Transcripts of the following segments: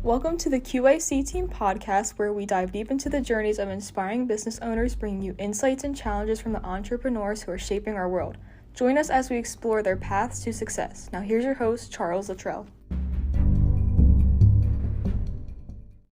Welcome to the Q.A.C. Team podcast, where we dive deep into the journeys of inspiring business owners, bringing you insights and challenges from the entrepreneurs who are shaping our world. Join us as we explore their paths to success. Now here's your host, Charles Luttrell.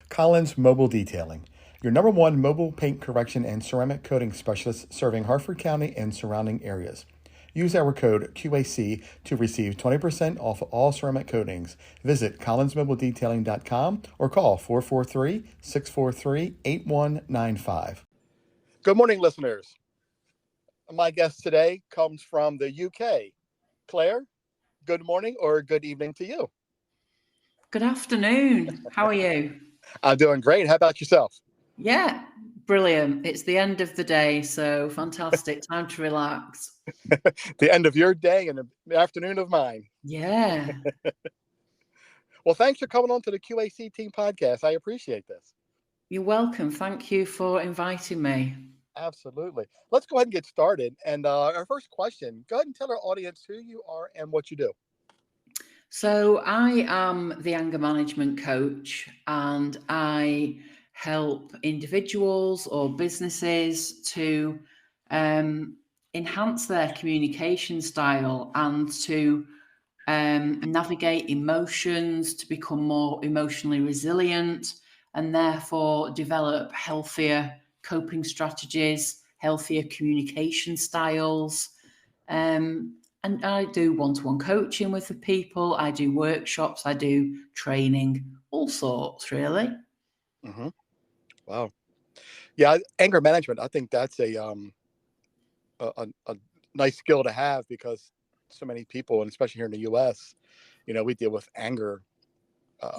Collins Mobile Detailing, your number one mobile paint correction and ceramic coating specialist serving Harford County and surrounding areas. Use our code Q.A.C. to receive 20% off all ceramic coatings. Visit collinsmobiledetailing.com or call 443-643-8195. Good morning, listeners. My guest today comes from the UK. Clare, good morning or good evening to you. Good afternoon. How are you? I'm doing great. How about yourself? Yeah, brilliant. It's the end of the day, so fantastic. Time to relax. The end of your day and the afternoon of mine. Yeah. Well, thanks for coming on to the Q.A.C. Team podcast. I appreciate this. You're welcome. Thank you for inviting me. Absolutely. Let's go ahead and get started. And our first question, go ahead and tell our audience who you are and what you do. So I am the anger management coach, and I help individuals or businesses to enhance their communication style and to navigate emotions, to become more emotionally resilient, and therefore develop healthier coping strategies, healthier communication styles. And I do one-to-one coaching with the people. I do workshops. I do training, all sorts, really. Mm-hmm. Wow. Yeah, anger management. I think that's a nice skill to have, because so many people, and especially here in the U.S., we deal with anger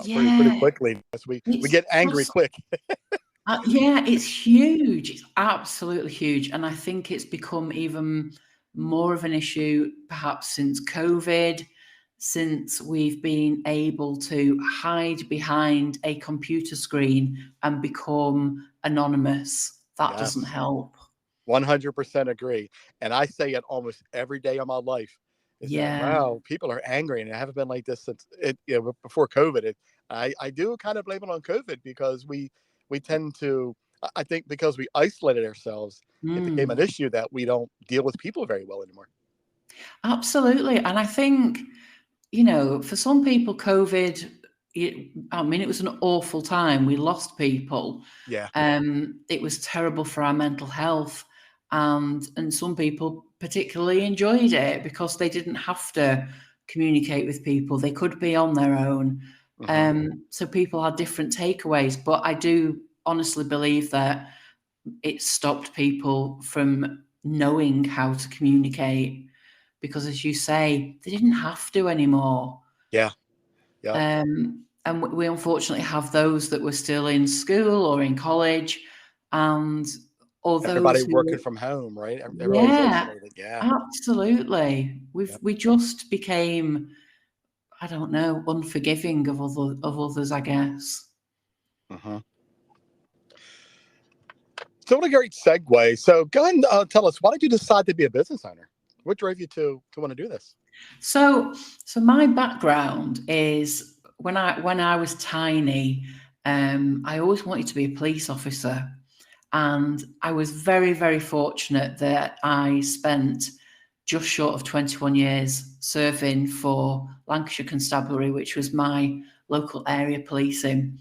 pretty quickly. We get angry quick. Yeah, it's huge. It's absolutely huge. And I think it's become even more of an issue perhaps since COVID, since we've been able to hide behind a computer screen and become anonymous. That doesn't help. 100% agree. And I say it almost every day of my life. That, wow, people are angry, and I haven't been like this since before COVID. I do kind of blame it on COVID, because we tend to, I think because we isolated ourselves, it became an issue that we don't deal with people very well anymore. Absolutely. And I think, for some people, COVID, it was an awful time. We lost people. Yeah. It was terrible for our mental health. And some people particularly enjoyed it because they didn't have to communicate with people. They could be on their own. So people had different takeaways. But I do honestly believe that it stopped people from knowing how to communicate, because, as you say, they didn't have to anymore. Yeah. And we unfortunately have those that were still in school or in college, or everybody those working from home, right? Absolutely. We just became, I don't know, unforgiving of others, I guess. So what a great segue. So go ahead and tell us, why did you decide to be a business owner? What drove you to want to do this? So my background is, when I was tiny, I always wanted to be a police officer. And I was very, very fortunate that I spent just short of 21 years serving for Lancashire Constabulary, which was my local area policing.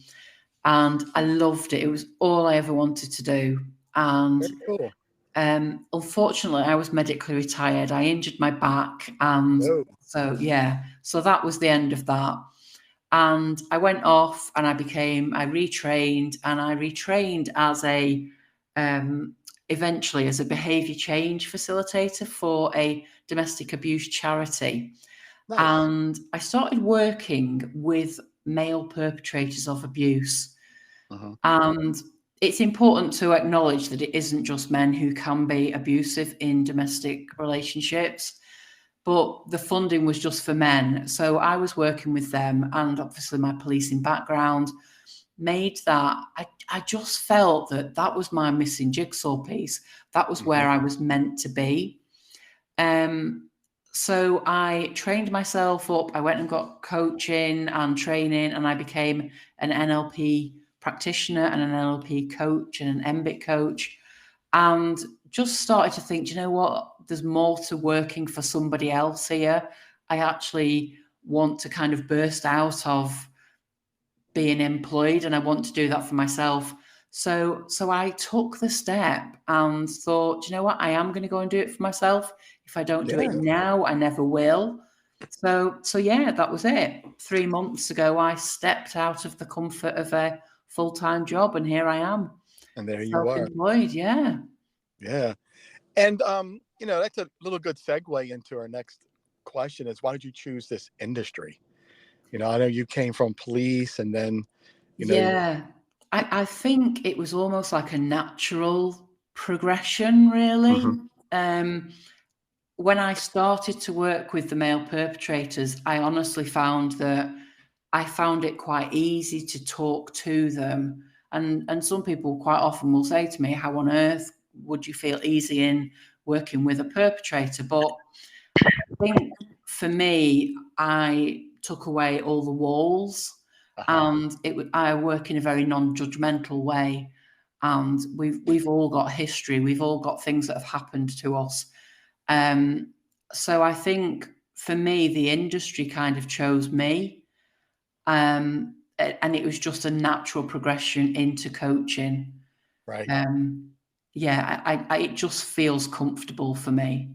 And I loved it. It was all I ever wanted to do. And cool. Unfortunately, I was medically retired. I injured my back. And so that was the end of that. And I went off and I retrained as eventually as a behaviour change facilitator for a domestic abuse charity. Nice. And I started working with male perpetrators of abuse. And it's important to acknowledge that it isn't just men who can be abusive in domestic relationships, but the funding was just for men. So I was working with them, and obviously my policing background made that, I just felt that was my missing jigsaw piece. That was where I was meant to be. So I trained myself up. I went and got coaching and training, and I became an NLP practitioner and an NLP coach and an MBIT coach, and just started to think, you know what, there's more to working for somebody else here. I actually want to kind of burst out of being employed, and I want to do that for myself. So I took the step and thought, you know what, I am going to go and do it for myself. If I don't do it now, I never will. So yeah, that was it. 3 months ago, I stepped out of the comfort of a full-time job, and here I am. And there you are. Self-employed, yeah. Yeah. And, that's a little good segue into our next question is, why did you choose this industry? I know you came from police and then, Yeah. I think it was almost like a natural progression, really. When I started to work with the male perpetrators, I honestly found that I found it quite easy to talk to them. And some people quite often will say to me, how on earth would you feel easy in working with a perpetrator? But I think for me, I took away all the walls, and I work in a very non-judgmental way. And we've all got history. We've all got things that have happened to us. So I think for me, the industry kind of chose me. And it was just a natural progression into coaching. Right. It just feels comfortable for me.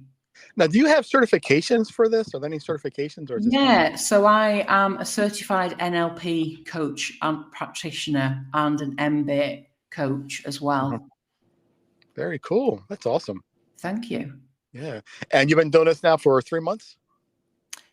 Now, do you have certifications for this? Are there any certifications, or is this So I am a certified NLP coach and practitioner and an MBIT coach as well. Very cool. That's awesome. Thank you. Yeah. And you've been doing this now for 3 months?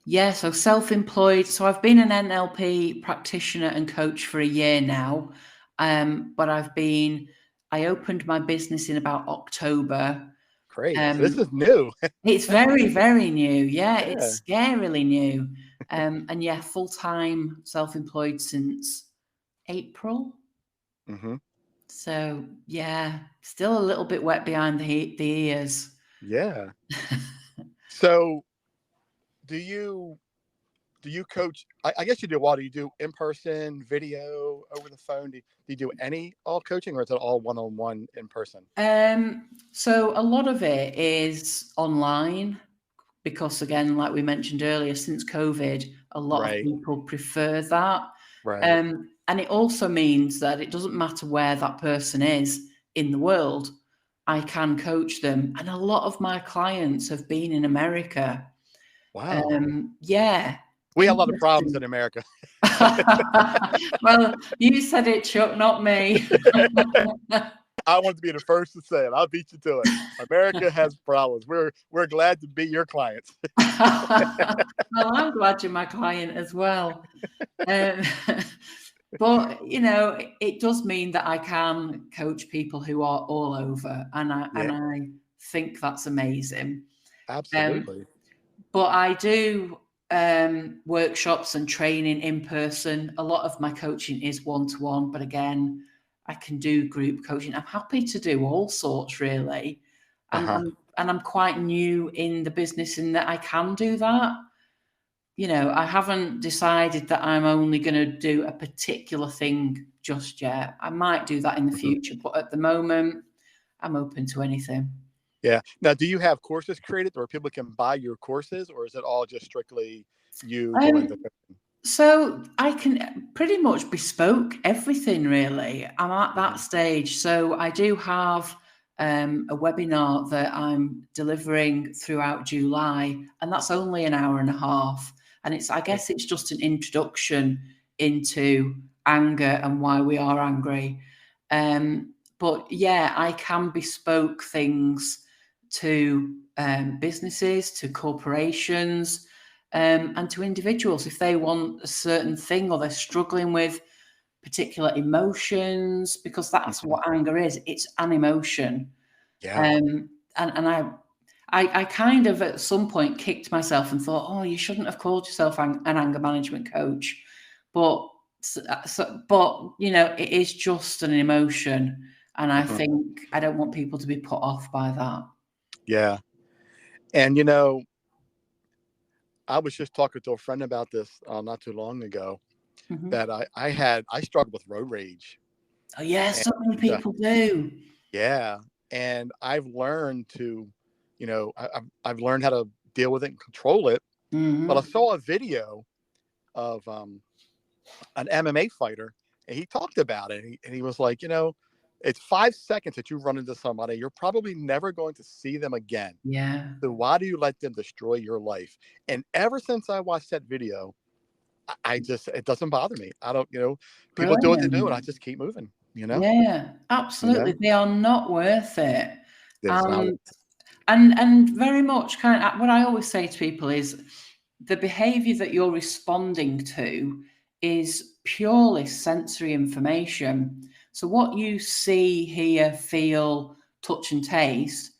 Yeah, so self-employed. So I've been an NLP practitioner and coach for a year now. But I opened my business in about October. Great. So this is new. It's very, very new. Yeah, it's scarily new. And yeah, full-time self-employed since April. So yeah, still a little bit wet behind the ears. Yeah. So do you coach? I guess you do. What do you do? In person, video, over the phone? Do you do all coaching, or is it all one-on-one in person? So a lot of it is online because, again, like we mentioned earlier, since COVID, a lot of people prefer that. Right. And it also means that it doesn't matter where that person is in the world, I can coach them. And a lot of my clients have been in America. Wow. Yeah. We have a lot of problems in America. Well, you said it, Chuck, not me. I want to be the first to say it. I'll beat you to it. America has problems. We're glad to be your clients. Well, I'm glad you're my client as well. But it does mean that I can coach people who are all over, and I think that's amazing. Absolutely. But I do workshops and training in person. A lot of my coaching is one-to-one, but again, I can do group coaching. I'm happy to do all sorts, really. And I'm quite new in the business in that I can do that. I haven't decided that I'm only going to do a particular thing just yet. I might do that in the future, but at the moment, I'm open to anything. Yeah. Now, do you have courses created where people can buy your courses, or is it all just strictly you doing the thing? So I can pretty much bespoke everything, really. I'm at that stage. So I do have a webinar that I'm delivering throughout July, and that's only an hour and a half. And I guess it's just an introduction into anger and why we are angry. But yeah, I can bespoke things to businesses, to corporations, and to individuals if they want a certain thing or they're struggling with particular emotions, because that's what anger is. It's an emotion. Yeah. And I kind of at some point kicked myself and thought, oh, you shouldn't have called yourself an anger management coach. But it is just an emotion. And I think I don't want people to be put off by that. Yeah. And, I was just talking to a friend about this not too long ago, Mhm. that I struggled with road rage. Oh, yeah, And so many people do. yeah, and I've learned to, I've learned how to deal with it and control it. But I Mhm. saw a video of an MMA fighter, and he talked about it. And he was like, it's 5 seconds that you run into somebody, you're probably never going to see them again. Yeah. So why do you let them destroy your life? And ever since I watched that video, I just, it doesn't bother me. I don't, people do what they do, and I Brilliant. just keep moving. Yeah, You know, absolutely. They are not worth it. it's not. Um, and very much kind of what I always say to people is the behavior that you're responding to is purely sensory information. So what you see, hear, feel, touch, and taste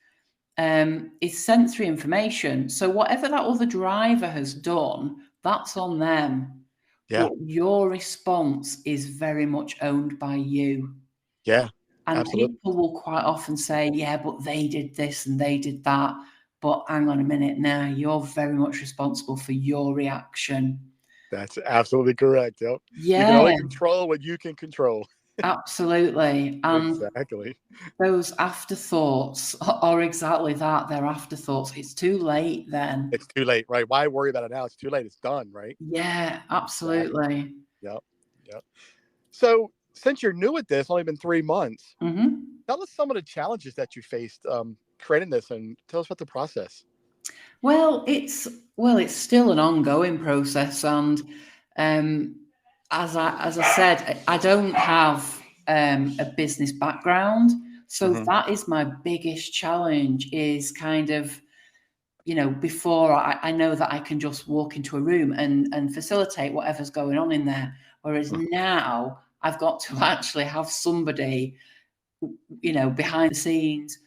is sensory information. So whatever that other driver has done, that's on them. Yeah, But your response is very much owned by you. yeah, And absolutely. people will quite often say, yeah, but they did this and they did that. But hang on a minute now, you're very much responsible for your reaction. That's absolutely correct. Yep. You can Yeah, only control what you can control. absolutely. And Exactly. those afterthoughts are exactly that. They're afterthoughts. It's too late then. It's too late, right? Why worry about it now? It's too late. It's done, right? Yeah, Exactly. absolutely. Yep. Yep. So, since you're new at this, only been 3 months, Hmm. tell us some of the challenges that you faced creating this, and tell us about the process. It's still an ongoing process, and um, as I said, I don't have a business background, so Hmm. that is my biggest challenge. Is kind of before I know that I can just walk into a room and facilitate whatever's going on in there, whereas now I've got to actually have somebody behind the scenes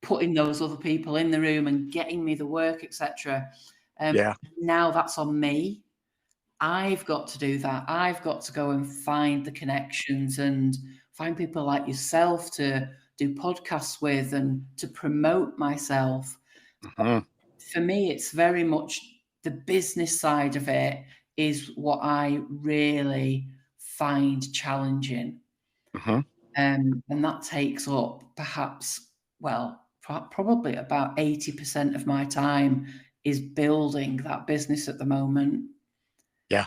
putting those other people in the room and getting me the work, etc. Yeah. Now that's on me. I've got to do that. I've got to go and find the connections and find people like yourself to do podcasts with and to promote myself. Hmm. For me, it's very much the business side of it is what I really find challenging. Hmm. And that takes up perhaps, well, probably about 80% of my time is building that business at the moment. Yeah.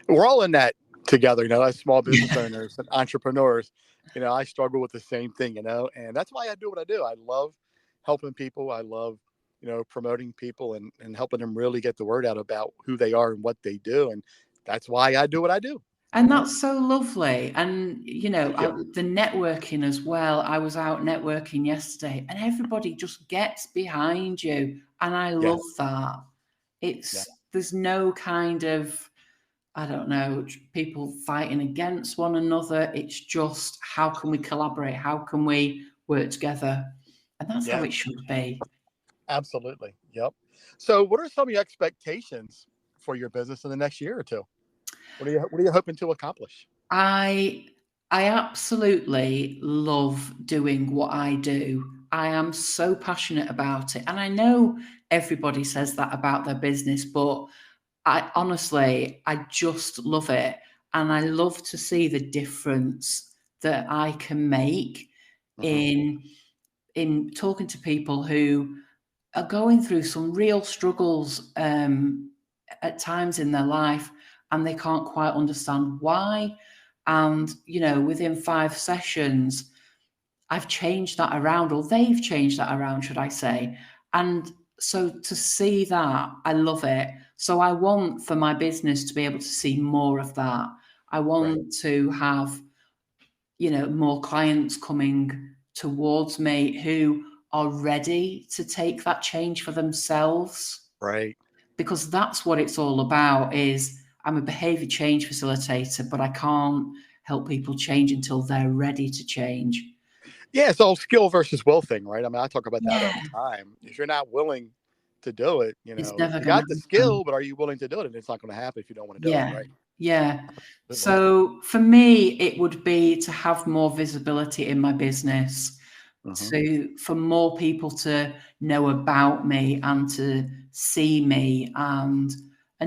We're all in that together, as small business owners and entrepreneurs. I struggle with the same thing, and that's why I do what I do. I love helping people. I love, promoting people and helping them really get the word out about who they are and what they do. And that's why I do what I do, And that's so lovely. And, Thank you. the networking as well. I was out networking yesterday and everybody just gets behind you. And I Yeah. love that. Yeah. There's no kind of, I don't know, people fighting against one another. It's just how can we collaborate? How can we work together? And that's how Yeah. it should be. Absolutely. Yep. So what are some of your expectations for your business in the next year or two? What are you hoping to accomplish? I I absolutely love doing what I do. I am so passionate about it. And I know everybody says that about their business, but I honestly, I just love it. And I love to see the difference that I can make Hmm. in talking to people who are going through some real struggles at times in their life and they can't quite understand why. And, within 5 sessions, I've changed that around, or they've changed that around, should I say. And so to see that, I love it. So I want for my business to be able to see more of that. I Right. want to have more clients coming towards me who are ready to take that change for themselves, Right. because that's what it's all about. Is I'm a behavior change facilitator, but I can't help people change until they're ready to change. Yeah. It's all skill versus will thing, right? I mean, I talk about that all Yeah, the time. If you're not willing to do it, it's never you going to got the happen. skill, but are you willing to do it? And it's not going to happen if you don't want to do it, Yeah, right? yeah. Absolutely. So for me, it would be to have more visibility in my business, for more people to know about me and to see me and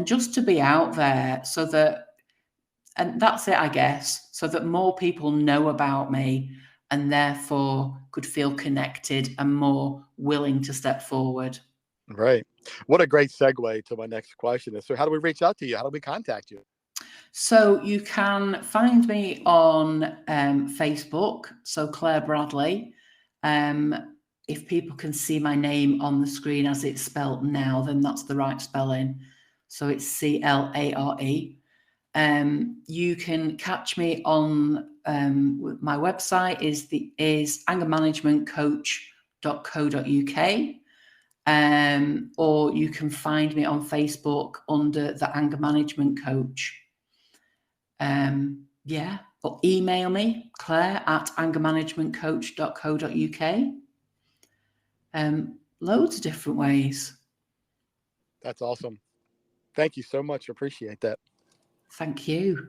just to be out there so that, and that's it, I guess, so that more people know about me and therefore could feel connected and more willing to step forward. Right. What a great segue to my next question is, so how do we reach out to you? How do we contact you? So you can find me on Facebook, so Clare Bradley. If people can see my name on the screen as it's spelt now, then that's the right spelling. So it's Clare. You can catch me on my website is angermanagementcoach.co.uk. Or you can find me on Facebook under the Anger Management Coach. Or email me, clare@angermanagementcoach.co.uk. Loads of different ways. That's awesome. Thank you so much. Appreciate that. Thank you.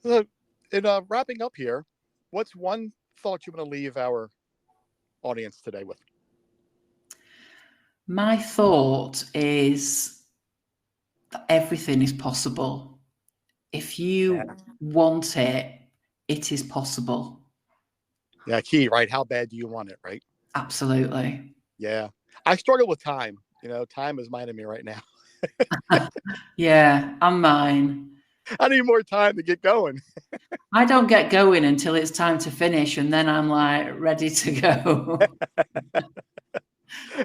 So, in wrapping up here, what's one thought you want to leave our audience today with? My thought is that everything is possible. If you want it, it is possible. Yeah, key, right? How bad do you want it, right? Absolutely. Yeah. I struggle with time. Time is my enemy right now. Yeah, and mine. I need more time to get going. I don't get going until it's time to finish, and then I'm like ready to go.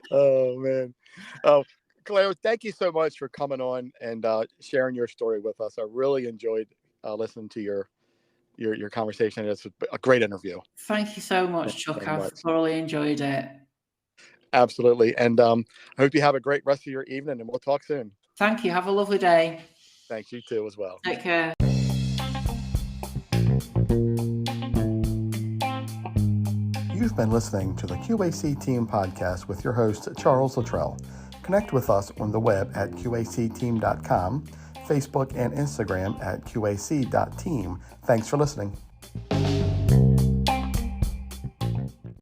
Oh, man. Oh, Clare, thank you so much for coming on and sharing your story with us. I really enjoyed listening to your conversation. It's a great interview. Thank you so much, Chuck. I've thoroughly enjoyed it. Absolutely. And I hope you have a great rest of your evening, and we'll talk soon. Thank you. Have a lovely day. Thanks. You too as well. Take care. You've been listening to the Q.A.C. Team Podcast with your host, Charles Luttrell. Connect with us on the web at qacteam.com, Facebook and Instagram at qac.team. Thanks for listening.